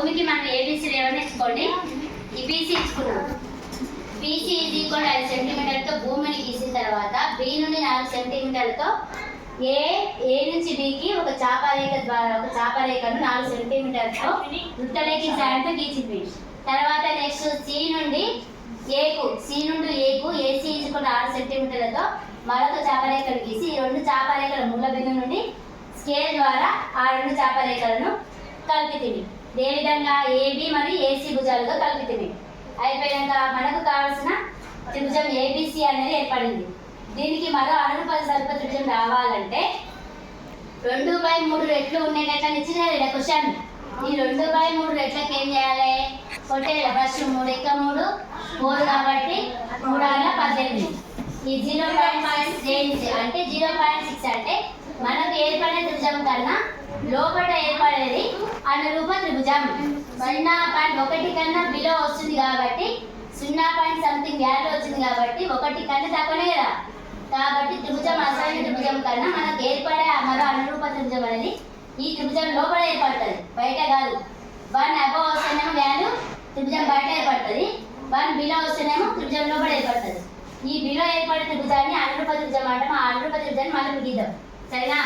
భూమికి మనం ఏబీసీ ఏమని ఇచ్చుకోండి. ఈ బీసీ ఇచ్చుకున్నాం. బీసీ ఇది కూడా 5 సెంటీమీటర్లతో భూమిని గీసిన తర్వాత బి నుండి 4 సెంటీమీటర్లతో ఏ నుంచి బికి ఒక చాపరేఖ ద్వారా ఒక చాపరేఖను 4 సెంటీమీటర్లతో వృత్తరేఖ సాయంతో గీచింది. తర్వాత నెక్స్ట్ సి నుండి ఏకు ఏసీ ఇచ్చుకున్న 6 సెంటీమీటర్లతో మరొక చాపరేఖను గీసి ఈ 2 చాపరేఖల మూల బిందువు నుండి స్కేల్ ద్వారా ఆ 2 చాపరేఖలను కలిపితివి. ఏ విధంగా ఏబి మరియు ఏసీ భుజాలుగా కలిపితివి. అయిపోయాక మనకు కావాల్సిన త్రిభుజం ఏబిసి అనేది ఏర్పడింది. దీనికి మరో అనురూప స్వల్ప త్రిభుజం రావాలంటే 2/3 రెట్లు ఉండేటట్టు ఇచ్చింది కదా క్వశ్చన్. ఈ 2/3 రెట్లకి ఏం చేయాలి? కొట్టేయాలి. ఫస్ట్ 3 × 3 4 కాబట్టి 3×18. ఈ 0.6 అంటే 0.6 అంటే మనకు ఏర్పడే త్రిభుజం కన్నా లోపల ఏర్పడేది అనురూప త్రిభుజం. 0.1 కన్నా బిలో వస్తుంది కాబట్టి 0. సంథింగ్ వాల్యూ వచ్చింది కాబట్టి 1 కన్నా తక్కువనే కదా. కాబట్టి త్రిభుజం అసలు త్రిభుజం కన్నా మనకు ఏర్పడే మరో అనురూప త్రిభుజం అనేది ఈ త్రిభుజం లోపల ఏర్పడుతుంది, బయట కాదు. 1 అబవ్ వస్తేనేమో వాల్యూ త్రిభుజం బయట ఏర్పడుతుంది, 1 బిలో వస్తేనేమో త్రిభుజం లోపల ఏర్పడుతుంది. ఈ బిలో ఏర్పడే త్రిభుజాన్ని అనురూప త్రిభుజం అంటాం. ఆ అనురూప త్రిభుజాన్ని మనం గీద్దాం, సరేనా?